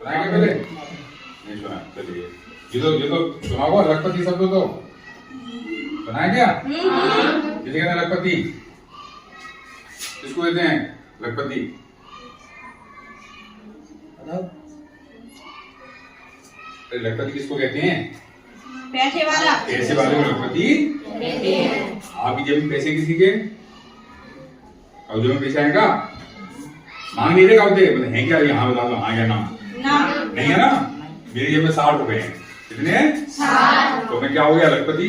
सुनाएंगे पहले? नहीं सुना, चलिए। ये तो सुना होगा लखपति शब्द तो सुनाया क्या? किसे कहते हैं लखपति? किसको कहते हैं लखपति? लखपति किसको कहते हैं? पैसे वाला। पैसे वाले को लखपति। आपकी जेब में पैसे किसी के? और जेब में पैसे आएगा? मांग नहीं देगा होते हैं क्या? यहाँ बता दो, हाँ या ना? नहीं है ना? मेरी जेब में 60 रुपए हैं। कितने? 60। तो मैं क्या हो गया? लखपति।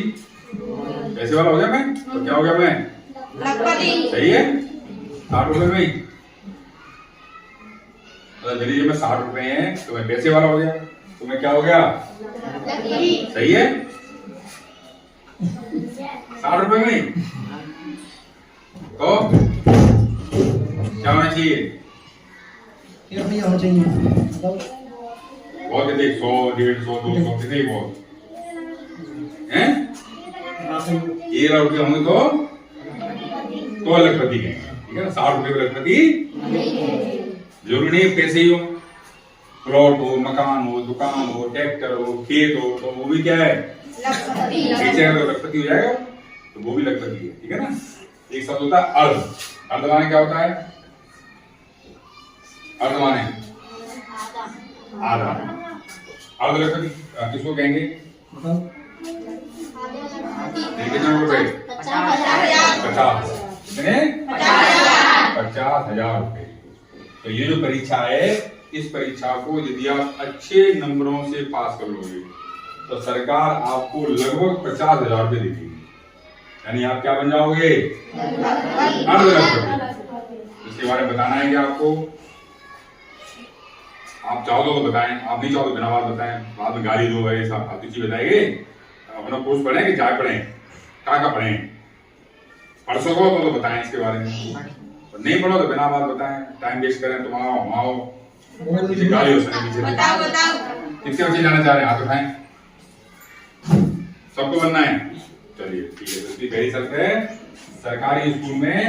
पैसे वाला हो गया मैं? तो क्या हो गया मैं? लखपति। सही है? 60 रुपए में ही। मेरी जेब में 60 रुपए हैं तो मैं पैसे वाला हो गया। तो मैं क्या हो गया? सही है? 60 रुपए में ही। तो क्या होना चाहिए? होना चाहिए बहुत देख 100, 150, 200 कितने बहुत हैं? 1,00,000 रुपये होंगे तो लखपति के, ठीक है ना? 60 रुपए में लखपति जरूरी नहीं पैसे ही हो। प्लॉट हो, मकान हो, दुकान हो, ट्रैक्टर हो, खेत हो, तो वो भी क्या है? बेचेगा तो लखपति हो जाएगा, तो वो भी लखपति है, ठीक है ना? एक शब्द होता है अर्ध। अर्ध माने क्या होता है? अर्ध माने आधा। अर्ध लखपति किसको कहेंगे? कितने रुपए? 50। कितने? 50,000 रुपए। तो ये जो परीक्षा है, इस परीक्षा को यदि आप अच्छे नंबरों से पास कर लोगे तो सरकार आपको लगभग 50,000 रुपए देगी। यानी आप क्या बन जाओगे? अर्ध लखपति। इसके बारे में बताना है क्या आपको? आप चाहो तो बताएं, आप नहीं चाहो तो बिना बात बताएं। बाद में गाली दो भाई साहब, आप चीज बताएंगे। अपना कोर्स पढ़ें कि जाए पढ़ें? का पढ़ें? पढ़ सको तो बताएं इसके बारे में। नहीं पढ़ो तो बिना बात बताएं। टाइम वेस्ट करें तुम आओ हम आओ, पीछे गाली हो सकती है। बताओ। किसके बच्चे जाना चाह रहे हैं? हाथ उठाएं। सबको बनना है? चलिए ठीक है। तो इसकी पहली शर्त है सरकारी स्कूल में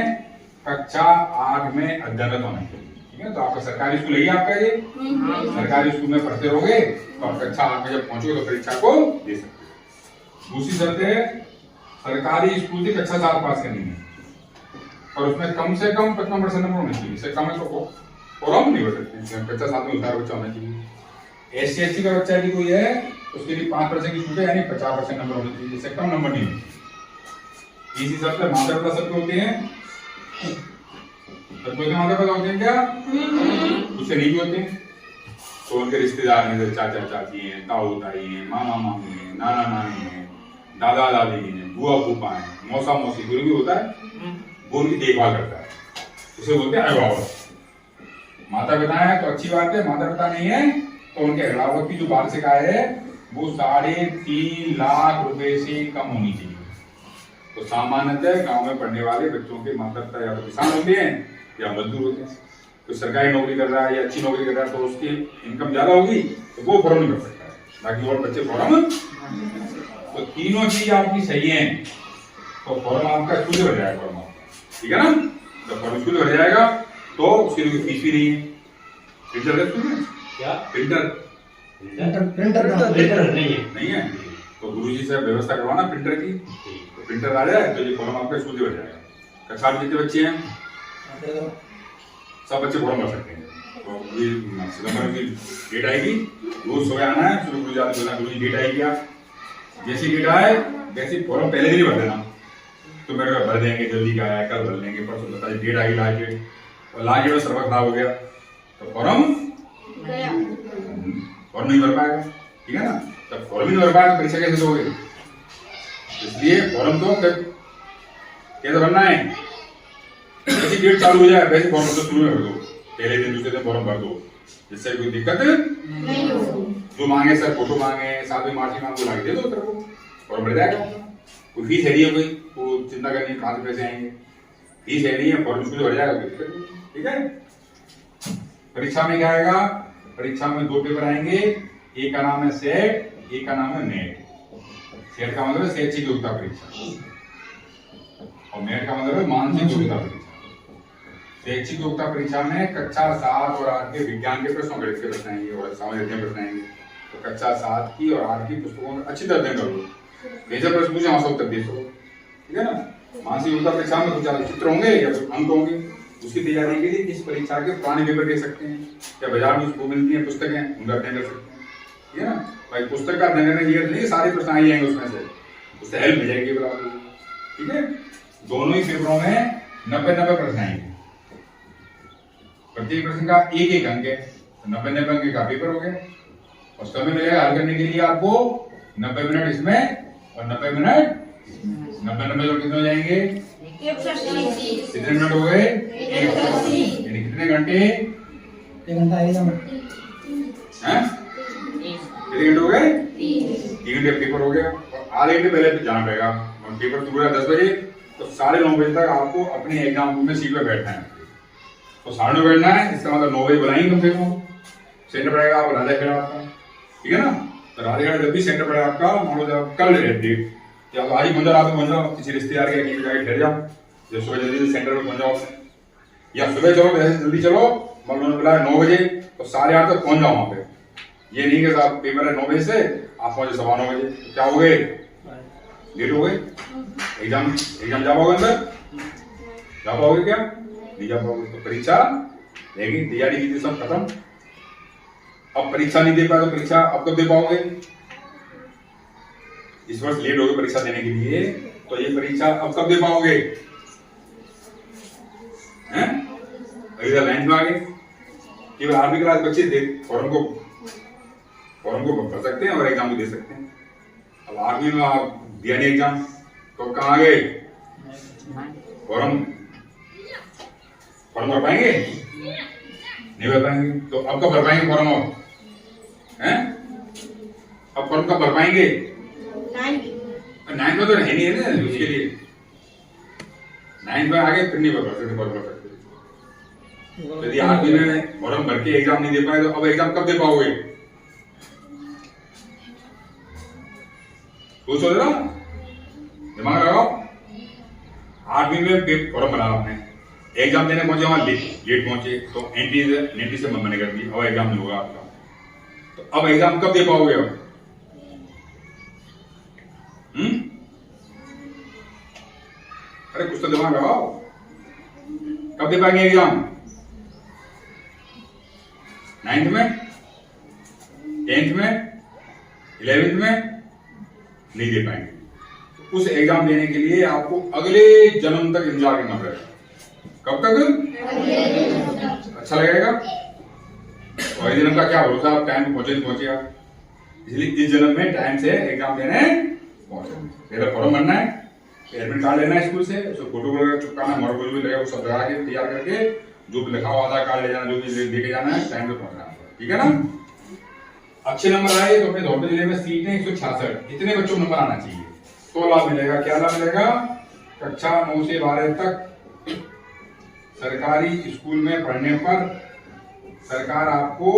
कक्षा 8 में अध्ययनरत होना चाहिए, ठीक है? तो आपका सरकारी स्कूल है आपका ये। सरकारी स्कूल में पढ़ते रहोगे तो आप कक्षा 8 में जब पहुंचोगे तो परीक्षा को दे सकते हो। दूसरी शर्त है सरकारी स्कूल की कक्षा 7 पास करनी है और उसमें कम से कम 55% नंबर होने चाहिए। इससे कम है तो फॉर्म नहीं हो सकती। कक्षा 7 में उतार बच्चा होना चाहिए। SC/ST का बच्चा यदि कोई है उसके लिए 5% की छूट है, यानी 50% नंबर होने चाहिए। इससे कम नंबर नहीं होते। इसी शब्द माता पिता शब्द होते हैं। माता पिता होते हैं क्या? उससे नहीं भी होते हैं। तो उनके रिश्तेदार हैं, चाचा चाची हैं, ताऊ ताई हैं, मामा मामी हैं, नाना नानी हैं, दादा दादी हैं, बुआ फूफा हैं, मौसा मौसी, गुरु भी होता है। वो उनकी देखभाल करता है, उसे बोलते हैं अभिभावक। माता पिता है तो अच्छी बात है। माता पिता नहीं है तो उनके अभिभावक की जो वार्षिक आय है वो 3.5 लाख रुपए से कम होनी चाहिए। तो सामान्यतः गांव में पढ़ने वाले बच्चों के माता पिता या तो किसान होते हैं या मजदूर होते हैं। तो सरकारी नौकरी कर रहा है या अच्छी नौकरी कर रहा है तो उसकी इनकम ज्यादा होगी तो वो फॉर्म नहीं भर सकता है, बाकी और बच्चे फॉर्म। तो तीनों चीज आपकी सही है तो फॉर्म आपका शुद्ध हो जाएगा। फॉर्म आपका ठीक है ना? तो फॉर्म शुद्ध हो जाएगा तो उसकी कोई फीस भी नहीं है। प्रिंटर है स्कूल में? क्या प्रिंटर? प्रिंटर नहीं है तो गुरुजी से व्यवस्था करवाना प्रिंटर की। तो प्रिंटर आ जाए तो ये फॉर्म आपका शुद्ध हो जाएगा। कक्षा में जितने बच्चे हैं सब बच्चे फॉर्म भर सकते हैं। तो ये सितंबर की डेट आएगी, रोज सुबह आना है। सुबह गुरुजी डेट आएगी, आप जैसी डेट आए वैसे फॉर्म पहले दिन ही भर देना। तो मेरे को भर देंगे, जल्दी का आया कल भर लेंगे, परसों बताइए डेट आई लास्ट डेट। और लास्ट डेट में सर्वर खराब हो गया तो फॉर्म नहीं भर पाएगा, ठीक है ना? जब फॉर्म नहीं भर पाएगा तो परीक्षा कैसे दोगे? इसलिए फॉर्म तो कैसे भरना है? जैसी डेट चालू हो जाए वैसे फॉर्म तो शुरू में भर दो। पहले दिन दूसरे दिन फॉर्म भर दो, जिससे कोई दिक्कत नहीं हो। जो मांगे सर फोटो मांगे, साथ में मार्कशीट मांगे, ला के दे दो तेरे को, फॉर्म भर जाएगा। कोई फीस है नहीं है, कोई चिंता करनी है कहाँ से पैसे आएंगे। फीस है नहीं है, फॉर्म शुरू भर जाएगा, ठीक है? परीक्षा में क्या आएगा? परीक्षा में 2 पेपर आएंगे, एक का नाम है सेट, एक का नाम है नेट। सेट का मतलब है शैक्षिक योग्यता परीक्षा और नेट का मतलब है मानसिक योग्यता परीक्षा। शैक्षिक योग्यता परीक्षा में कक्षा 7 और 8 के विज्ञान के प्रश्न, गणित के प्रश्न आएंगे और सामान्य के प्रश्न आएंगे। तो कक्षा 7 की और 8 की पुस्तकों में अच्छी तरह अध्ययन करो। कैसे प्रश्न पूछे वहां से उत्तर दे सको, ठीक है ना। मानसिक योग्यता परीक्षा में कुछ चित्र होंगे या कुछ अंक होंगे, उसकी तैयारी के लिए इस परीक्षा के पुराने पेपर दे सकते हैं या बाजार में उसको मिलती है पुस्तकें, उनका अध्ययन कर सकते हैं, ठीक है ना। भाई पुस्तक का अध्ययन करने ये नहीं सारे प्रश्न आ जाएंगे उसमें से, उससे हेल्प मिल जाएगी बराबर, ठीक है। दोनों ही पेपरों में 90-90 प्रश्न आएंगे, प्रत्येक प्रश्न का एक अंक है, 90-90 अंक का पेपर हो गया और समय मिलेगा हल करने के लिए आपको 90 मिनट इसमें और 90 मिनट 90 जो कितने हो जाएंगे, 180। कितने मिनट हो गए, 180, यानी कितने घंटे, 1 घंटा एकदम हैं, कितने घंटे हो गए, 3 घंटे पेपर हो गया। और आधे घंटे पहले जाना पड़ेगा, पेपर शुरू हुआ 10 बजे, तो 9:30 बजे तक आपको अपने एग्जाम रूम में सीट पे बैठना है, तो 9:30 बैठना है, इसका मतलब 9 बजे बुलाएंगे कम से कम, सेंटर पड़ेगा आपको राधाखेड़ा आपका, ठीक है ना। तो राधाखेड़ा जब भी सेंटर पड़ेगा आपका, मान लो जब कल डेट या तो आज ही मंदिर आप पहुंच जाओ, किसी रिश्तेदार के कहीं जाके ठहर जाओ, जब सुबह जल्दी सेंटर में पहुंच जाओ, या सुबह चलो वैसे जल्दी चलो, मान लो बुलाया 9 बजे तो 8:30 तक पहुंच जाओ वहां पे। ये नहीं कि साहब पेपर है 9 बजे से आप पहुंचे 9:15 बजे, तो क्या हो गए, लेट हो गए, एग्जाम जा पाओगे अंदर, जा पाओगे क्या, नहीं जा पाओगे। तो परीक्षा लेकिन तैयारी की थी सब खत्म, अब परीक्षा नहीं दे पाए तो परीक्षा अब कब दे पाओगे, इस वर्ष लेट हो गए परीक्षा देने के लिए, तो ये परीक्षा अब कब दे पाओगे, हैं अभी तो 9th में आ गए, केवल 8वीं क्लास बच्चे दे फॉर्म को भर सकते हैं और एग्जाम भी दे सकते हैं। अब 8वीं में आप दिया नहीं एग्जाम तो कहाँ आ गए, फॉर्म भर पाएंगे, नहीं भर पाएंगे, तो अब कब भर पाएंगे फॉर्म, हैं अब फॉर्म कब भर पाएंगे, 9th में तो है नहीं है ना, उसके लिए 9th में आगे फिर नहीं भर सकते। यदि 8वीं में फॉर्म भर के एग्जाम नहीं दे पाए तो अब एग्जाम कब दे पाओगे, सोचो जरा, दिमाग लगाओ। 8वीं में फॉर्म भरा आपने, एग्जाम देने पहुंचे वहां लेट पहुंचे तो एंट्री से मना कर दी, अब एग्जाम नहीं होगा आपका, तो अब एग्जाम कब दे पाओगे अब, अरे कुछ तो दिमाग लगाओ, कब दे पाएंगे एग्जाम, 9th में, 10th में, 11th में नहीं दे पाएंगे। उस एग्जाम देने के लिए आपको अगले जन्म तक इंतजार करना पड़ेगा, कब तक, अच्छा लगेगा, और जन्म का क्या भरोसा, आप टाइम पे पहुंचे नहीं पहुंचे आप, इसलिए इस जन्म में टाइम से एग्जाम देने पहुंचे। पहले फॉर्म भरना है, एडमिट कार्ड लेना है स्कूल से, उसको फोटो वगैरह चिपकाना, मोर कुछ भी लगेगा वो सब लगा के तैयार करके, जो भी लिखा हुआ आधार कार्ड ले जाना, जो भी लेके जाना है, टाइम पे पहुंचना है, ठीक है ना। अच्छे नंबर आए तो अपने धौलपुर जिले में सीटें 166, इतने बच्चों को नंबर आना चाहिए, तो लाभ मिलेगा, क्या लाभ मिलेगा, कक्षा 9 से 12 तक सरकारी स्कूल में पढ़ने पर सरकार आपको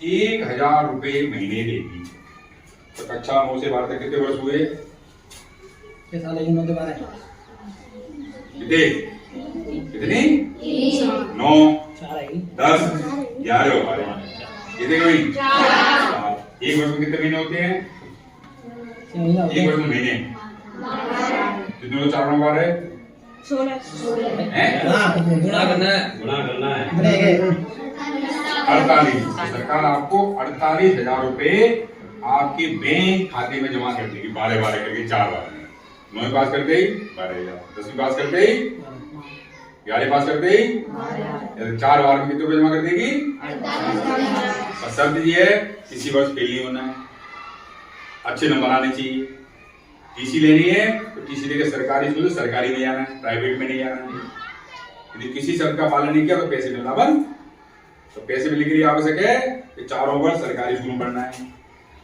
1000 रुपए महीने देगी। तो कक्षा 9 से 12 तक कितने वर्ष हुए, 6 साल, 9 से 12 कितने 9 10 11 हो रहे हैं, कितने हुई, एक वर्ष में कितने महीने होते हैं, एक वर्ष में महीने कितने, 4 नंबर है, 16 गुणा करना है 48। सरकार आपको 48,000 रुपए आपके बैंक खाते में जमा कर देगी, 12 करके 4 बार में, 9वीं पास करते ही 12,000, 10वीं पास करते ही 11वीं पास करते ही 4 बार में कितने जमा कर देगी, और शर्त ये है किसी वर्ष फेल नहीं होना है, अच्छे नंबर आने चाहिए, टीसी लेनी है तो टीसी लेकर सरकारी स्कूल से सरकारी में जाना है, प्राइवेट में नहीं जाना है। यदि किसी शर्त का पालन नहीं किया तो पैसे मिलना बंद, तो पैसे मिलने के लिए आवश्यक है कि 4 वर्ष सरकारी स्कूल में पढ़ना है,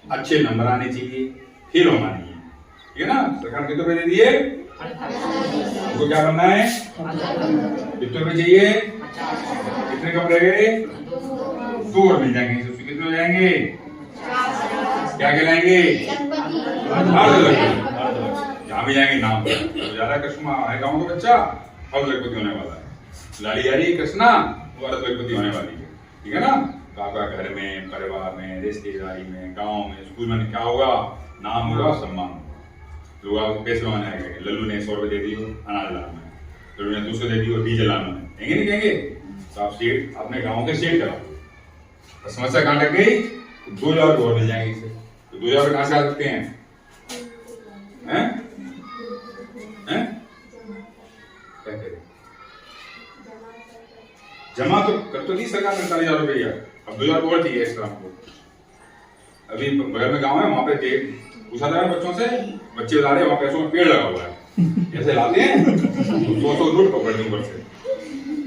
अच्छे नंबर आने चाहिए, फेल होना नहीं है, ठीक है ना। सरकार कितने रुपए दे दिए, आपको क्या करना है, कितने रुपए चाहिए, कितने कम रह गए, 2 और मिल जाएंगे, तो कितने हो जाएंगे, क्या कहलाएंगे, यहाँ भी जाएंगे नाम, तो ज्यादा कस्टमर है गाँव का बच्चा अब लखपति होने वाला है। लाड़ी आ रही है कृष्णा, वो अर्थ व्यक्ति होने वाली है, ठीक है ना। तो आपका घर में, परिवार में, रिश्तेदारी में, गांव में, स्कूल में क्या होगा, नाम होगा, सम्मान। लोग आपको पैसे मांगने आएंगे, लल्लू ने 100 रुपए दे दियो अनाज लाना है, लल्लू ने 200 दे दियो डीजल लाना है, कहेंगे नहीं कहेंगे। तो आप सेठ अपने गाँव के सेठ कराओ, तो समस्या कहाँ लग गई, 2000 और मिल जाएंगे इसे। तो 2000 कहाँ से आ सकते हैं, हैं? हैं? क्या करें, जमा तो कर तो दी सरकार 45,000 रुपया, अब 2000 और चाहिए एक्स्ट्रा हमको। अभी बगल में गांव है, वहां पे पूछा था बच्चों से, बच्चे बता रहे वहां पैसों में पेड़ लगा हुआ है, ऐसे लाते हैं 100 नोट पकड़ दें ऊपर से।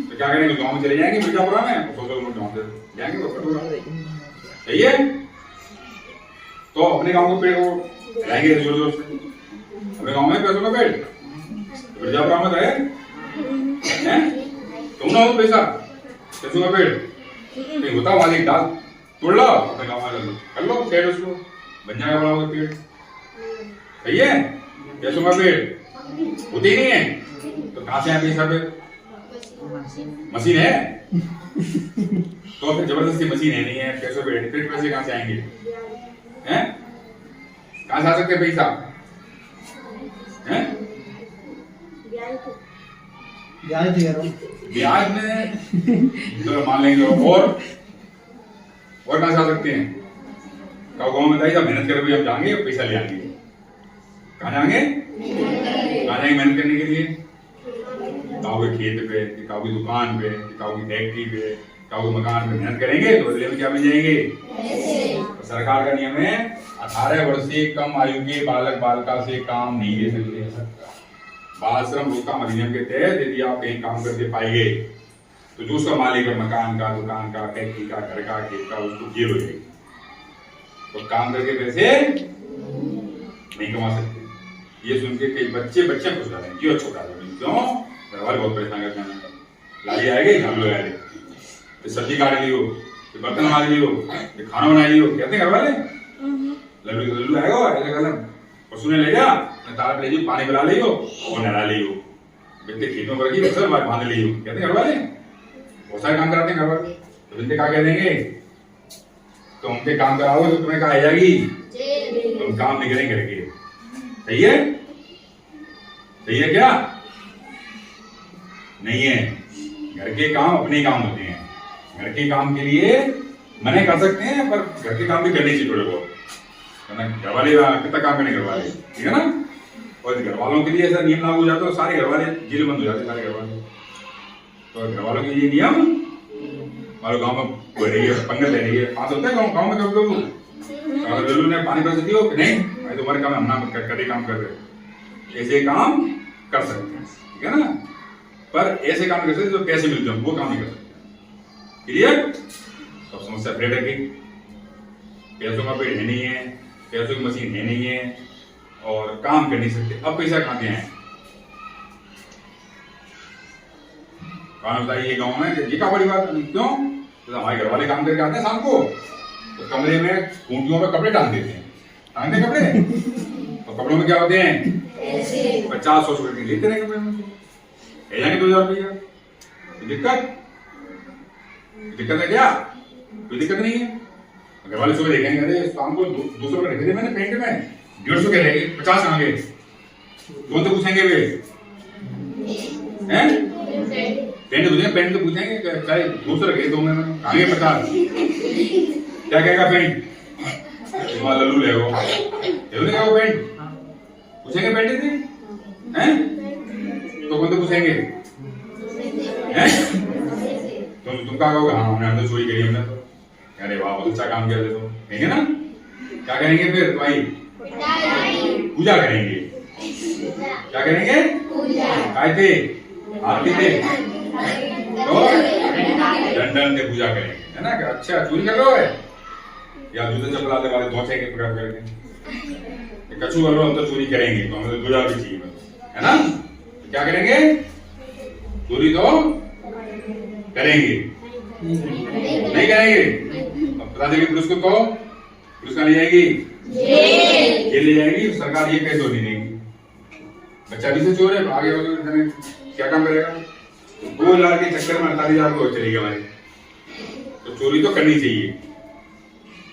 तो क्या करेंगे, गांव में चले जाएंगे मिर्जापुरा में, 100 नोट गांव से जाएंगे सही है। तो अपने गांव के पेड़ को लाएंगे जोर जोर से, अपने गांव में पैसों का पेड़ मिर्जापुरा में है, तुम ना हो पैसा पैसों का पेड़ नहीं होता, वहां एक डाल तोड़ लो, अपने गाँव में कर लो पेड़, उसको बन जाएगा बड़ा होगा पेड़, सही है। पैसों का पेड़ होते ही नहीं है, तो कहां से आए पैसा पे, मशीन है, तो फिर जबरदस्ती मशीन है नहीं है, पैसों पे फिर पैसे कहां से आएंगे, हैं? कहां से आ सकते पैसा, हैं? ब्याज में तो मान लेंगे, और कहां से आ सकते हैं, गाँव में बताइए, मेहनत कर हम जाएंगे पैसा ले आएंगे, कहाँ जाएंगे, कहाँ जाएंगे मेहनत करने के लिए, गाँव के खेत पे, गाँव की दुकान पे, गाँव की फैक्ट्री पे, गाँव के मकान पे मेहनत करेंगे तो बदले में क्या मिल जाएंगे। तो सरकार का नियम है 18 वर्ष से कम आयु के बालक बालिका से काम नहीं ले सकते। बाल श्रम रोकथाम अधिनियम के तहत यदि आप कहीं काम करते पाए गए तो जो उसका मालिक है, मकान का, दुकान का, फैक्ट्री का, घर का, खेत का, उसको जेल हो जाएगी। तो काम करके पैसे नहीं कमा सकते। ये सुन के कई बच्चे खुश रह रहे हैं, क्यों छोटा क्यों, घर वाले बहुत परेशान करते हैं, लाड़ी आएगी झाड़ू लगा दे, सब्जी काट लियो, बर्तन मार लियो, खाना बना लियो, कहते हैं घर वाले। लल्लू आएगा ऐसा कहना, पशु ने ले जा, तार ले जाओ, पानी पिला लियो और नहला लियो, बिल्ते खेतों पर रखी फसल बांध लियो, कहते हैं घर वाले। बहुत सारे काम कराते हैं घर वाले। तो बिल्ते क्या कह देंगे, तो उनके काम कराओगे तो तुम्हें कहा जाएगी, तुम काम नहीं करेंगे करके, सही है, सही है क्या नहीं है। घर के काम अपने काम होते हैं, घर के काम के लिए मना कर सकते हैं, पर घर के काम भी करने चाहिए थोड़े बहुत, घर वाले कितना काम करने घर वाले, ठीक है ना। और घर वालों के लिए ऐसा नियम लागू हो जाता है, सारे घर वाले जेल बंद हो जाते, सारे घर वाले। तो घर वालों के लिए नियम, हमारे गाँव में पंगत ले रही है, पास होता है गाँव में कभी कभी, अगर लल्लू ने पानी पर दी हो कि नहीं भाई तुम्हारे काम हम करके काम कर रहे, ऐसे काम कर सकते हैं, ठीक है ना। पर ऐसे काम कर सकते जो पैसे मिलते हैं वो काम नहीं कर सकते, क्लियर। तो समस्या फिर रखी, पैसों का पेड़ है नहीं है, पैसों की मशीन है नहीं है, और काम कर नहीं सकते। अब पैसा कहाँ से आए, बताइए गाँव में, ये क्या बड़ी बात, क्यों, तो हमारे घर वाले काम करके आते हैं शाम को, तो कमरे में खूंटियों में कपड़े टांग देते हैं, टांगते कपड़े, तो कपड़ों में क्या होते हैं 50-100 रुपए लेते रहे कपड़े में, है या नहीं 2000 रुपया। दिक्कत है क्या, कोई दिक्कत नहीं है। घर वाले सुबह देखेंगे, अरे शाम को 200 रुपए रखे थे मैंने पेंट में, 150 के रहेंगे, 50 कहाँ गए, तो पूछेंगे वे हैं, पेंट पूछेंगे, पेंट तो पूछेंगे चाहे 200 रखे दो में आगे 50, क्या कहेगा पेंट, लल्लू ले वो पेंट पूछेंगे, पेंट थे हैं, तो कौन तो पूछेंगे हैं, तुम क्या कहोगे, हाँ हमने अंदर चोरी करी हमने, तो अरे वाह बहुत अच्छा काम किया, तो कहेंगे ना। क्या करेंगे फिर भाई, पूजा करेंगे, क्या करेंगे, काय थे आरती थे, तो दंडन से पूजा करेंगे, है ना। अच्छा चोरी कर रहे हो या जूते चप्पल आते वाले दो के पकड़ करके कछू कर रहे हो, हम तो चोरी करेंगे, तो हमें 2000 भी चाहिए, है ना। तो क्या करेंगे, चोरी तो करेंगे नहीं करेंगे, बता देंगे पुलिस को, तो पुलिस कहाँ ले जाएगी, जेल ले जाएगी। सरकार ये कैसे होनी देगी, बच्चा भी से चोर है, आगे क्या काम करेगा, 2,00,000 के चक्कर में 48,000 को चली गई हमारी। तो चोरी तो करनी चाहिए,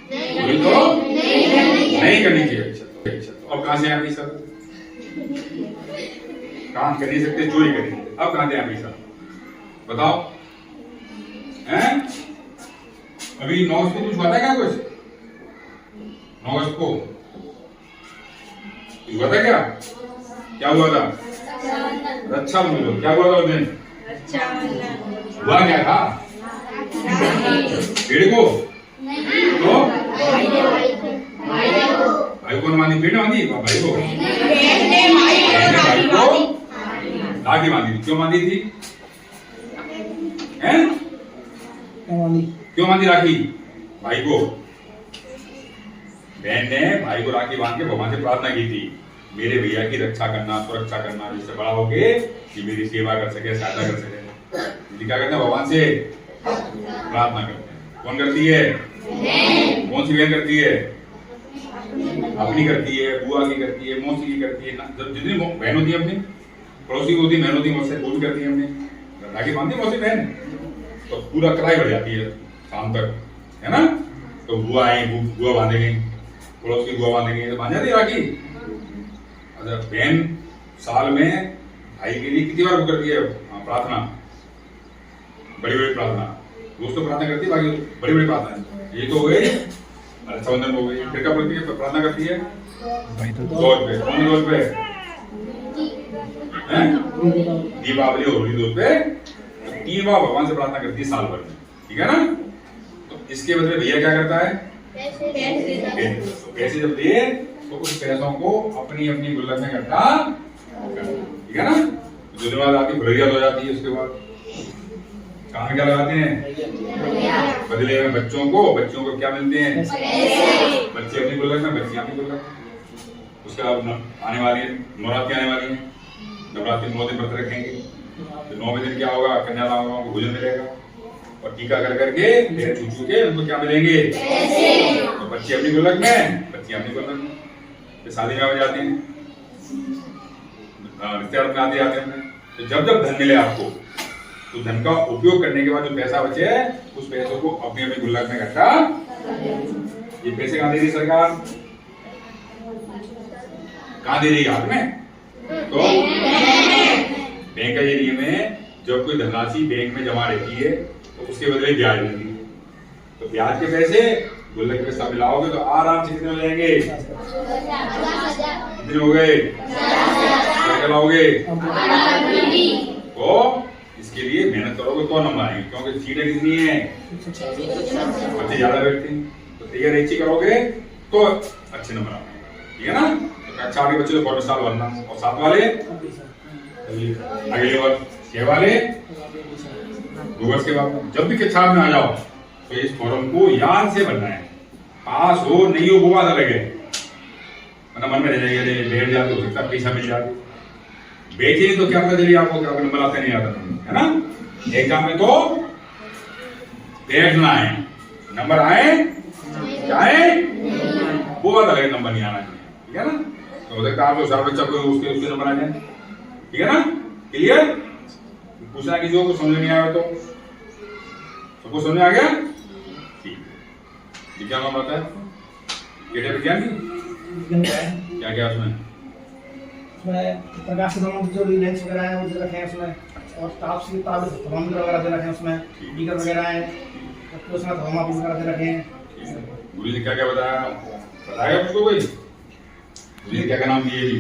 चोरी तो नहीं करनी चाहिए। अच्छा, अब कहां से आया पैसा? काम कर नहीं सकते, चोरी करेंगे, अब कहां से आया पैसा बताओ? हैं? अभी 9 अगस्त को कुछ हुआ था क्या? कुछ 9 अगस्त को कुछ हुआ था क्या? क्या हुआ था? रक्षाबंधन। क्या हुआ था उस दिन? हुआ क्या था? पेड़ को तो भाई को मानी, पेड़ बांधी भाई को, राखी बांधी थी। क्यों बांधी थी? हैं? क्यों बांधी राखी भाई को? बहन ने भाई को राखी बांध के भगवान से प्रार्थना की थी, मेरे भैया की रक्षा करना, सुरक्षा करना, जिससे बड़ा होके कि मेरी सेवा कर सके, सहायता कर सके। दीदी क्या करते हैं? भगवान से प्रार्थना करते हैं। कौन करती है? कौन सी बहन करती है? अपनी करती है, बुआ की करती है, मौसी की करती है, जितनी बहन होती है अपनी पड़ोसी की होती है, बहन होती है मौसी, वो भी करती है। हमने राखी बांधती मौसी बहन, तो पूरा कड़ाई बढ़ जाती है शाम तक, है ना? तो बुआ आई, बुआ बांधेंगे, पड़ोस की बुआ बांधेंगे, तो बांध जाती है राखी। अच्छा, बहन साल में भाई के लिए कितनी बार वो करती है प्रार्थना? बड़ी बड़ी प्रार्थना, रोज तो प्रार्थना करती है, बाकी बड़ी बड़ी प्रार्थना। ये तो हो गई रक्षाबंधन हो गई। फिर क्या करती है? प्रार्थना करती है दोष पे। कौन दोष पे? दीपावली और होली दोष पे 3 बार भगवान से प्रार्थना करती है साल भर में, ठीक है ना? तो इसके बदले भैया क्या करता है? पैसे जब दिए तो उस पैसों को अपनी अपनी गुल्लक में इकट्ठा, ठीक है ना? जो बाद आती भुलैया हो जाती है, उसके बाद कहाँ क्या लगाते हैं? बदले में बच्चों को क्या मिलते हैं? बच्चे अपनी गुल्लक में, बच्चियां अपनी गुल्लक में। उसके बाद आने वाली है नवरात्रि, आने वाली है। नवरात्रि 9 दिन व्रत रखेंगे, तो 9वें दिन क्या होगा? कन्यादान को भोजन मिलेगा और टीका कर करके फिर चूचू के उनको क्या मिलेंगे? तो बच्चे अपनी गुल्लक में, बच्चियां अपनी गुल्लक में। फिर शादी में जाते हैं, रिश्तेदार में आते हैं। तो जब जब धन मिले आपको, तो धन का उपयोग करने के बाद जो पैसा बचे उस पैसों को अपनी अपनी गुल्लक में इकट्ठा। ये पैसे कहाँ दे रही सरकार? कहाँ दे रही है? हाथ में। तो बैंक का ये नियम है, जब कोई धनराशि बैंक में जमा रहती है तो उसके बदले ब्याज मिलती है। तो ब्याज के पैसे गुल्लक के पैसा मिलाओगे तो आराम से कितने हो जाएंगे? कितने हो गए? क्या लाओगे? तो इसके लिए मेहनत करोगे तो नंबर आएंगे, क्योंकि सीटें कितनी है? बच्चे ज्यादा बैठते हैं। तो तैयार अच्छी करोगे तो अच्छे नंबर आएंगे, ठीक है ना? तो अच्छा आगे बच्चे तो 4 साल भरना, और 7 वाले अगले वर्ष, 6 वाले 2 वर्ष के बाद। जब भी कक्षा में आ जाओ तो इस फॉर्म को याद से भरना है। पास हो नहीं हो वो बात अलग है, वरना मन में रह जाएगा, बैठ जाते हो सकता पैसा मिल जाते, बेचे तो क्या पता चलिए आपको क्या नंबर आते नहीं आता, है ना? एग्जाम में तो बैठना है, नंबर आए चाहे वो बात अलग, नंबर नहीं आना चाहिए, ठीक है ना? तो हो सकता है आपको सारा बच्चा कोई उसके नंबर आ जाए, ठीक है ना? क्लियर? पूछना किसी को समझ नहीं आया तो सबको समझ आ गया? ठीक है। क्या नाम आता है? ये विज्ञान की क्या क्या उसमें? उसमें प्रकाश संबंधी जो लेंस वगैरह है वो दे रखे हैं उसमें, और ताप से थर्मामीटर वगैरह दे रखे हैं उसमें, बीकर वगैरह है, तो उसमें थर्मामीटर वगैरह दे रखे हैं। गुरु जी क्या क्या बताया? बताया उसको कोई? गुरु जी क्या क्या नाम दिए जी?